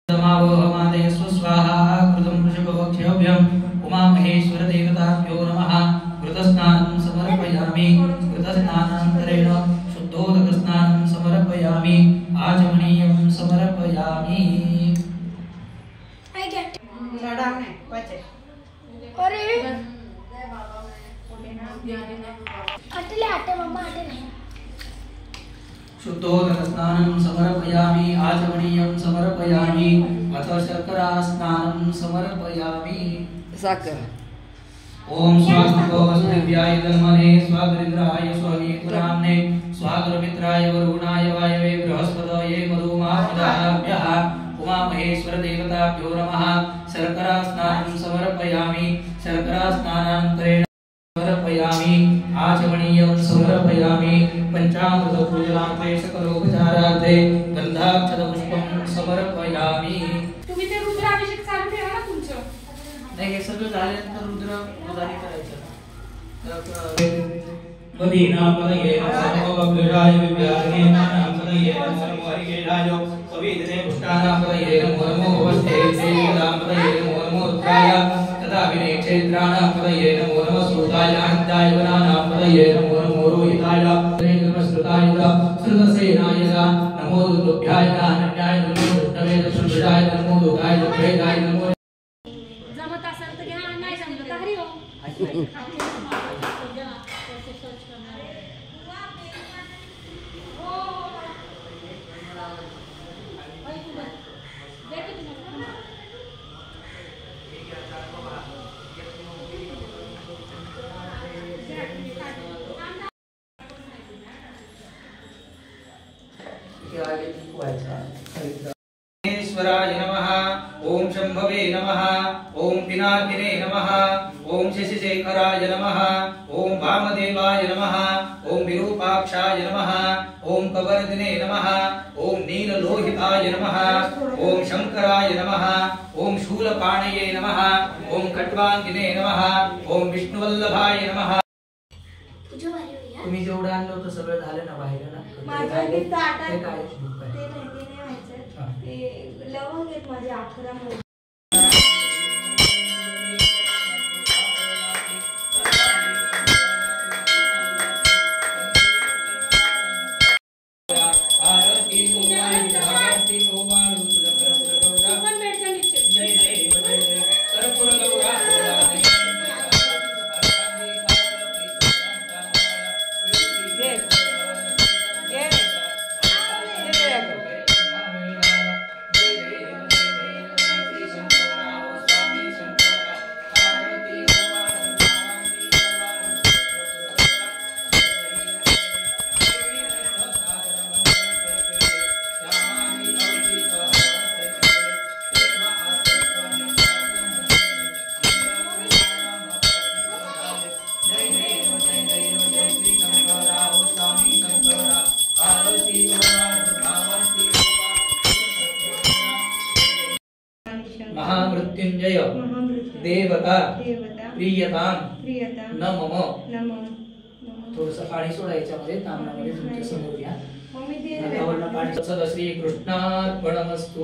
समावहमादय स्वस्वाहा कृतं वृषभवक्षेभ्यं उमामहेश्वर देवताभ्यो नमः। कृतस्नानं समर्पयामि। कृतस्नानान्तरेण शुद्धोदकस्नानं समर्पयामि। आचमनीयं समर्पयामि। शुद्धोदकस्नानं समर्पयामि। आचमनीयं समर्पयामि। अथ शर्करा स्नानं समर्पयामि। साकर ओम स्वागतोवसुदेव्याय धर्मने स्वागरिन्द्राय स्वनीतुराम्ने स्वागरमित्राय वरुणाय वायवे बृहस्पतये मधुमामदाभ्यः उमामहेश्वर देवताभ्यो नमः। शर्करा स्नानं समर्पयामि। शर्करा स्नानान्तरेण समर्पयामि। आचमनीयं समर्पयामि। पंचामृत पूजनार्थे सकलोपचारार्थे गंधाक्षतपुष्पं समर्पयामि। तुम्ही ते रुद्राभिषेक चालू ठेवा ना तुमचं. नाही हे सगळं झाल्यानंतर रुद्राने करायचं. वदीनापदये सर्वभद्राय विद्याधने नामपदये नमो हरिकेशाय सविदने पुष्टानापदये नमो नमो वस्ते देवतापदये नमो नमो रुद्राय तथा विनेक्षेत्राणापदये नमो नमः सुताय हन्ताय वनानापदये नमो नमो रोहिताय नमस्कृताय श्रुतसेनाय नमो दुर्भ्याय अनन्याय नमो विष्णवे दशुषाय नमो दुर्गाय दुर्भेदाय नमो जमत असेल तर घ्या, नाही जमलं तर हरी हो. ईश्वराय नमः। ओम शंभवे नमः। ओम पिनाकिने नमः। ओम शशिशेखराय नमः। ओम वामदेवाय नमः। ओम विरूपाक्षाय नमः। ओम कवर्दिने नमः। ओम नीललोहिताय नमः। ओम शंकराय नमः। ओम शूलपाणये नमः। ओम खट्वांगिने नमः। ओम विष्णुवल्लभाय नमः। तुम्ही जेवढं आणलं होतं सगळं झालं ना बाहेर ना. माझं ते ताटात ते काय ते नाही व्हायचं. ते लवंग आहेत माझे 11 महामृत्युंजय देवता प्रियतां नमः। थोडंसं पाणी सोडायच्या मध्ये तांबण्यामध्ये तुमच्या समोर घ्या. पाणी श्री कृष्णार्पणमस्तु।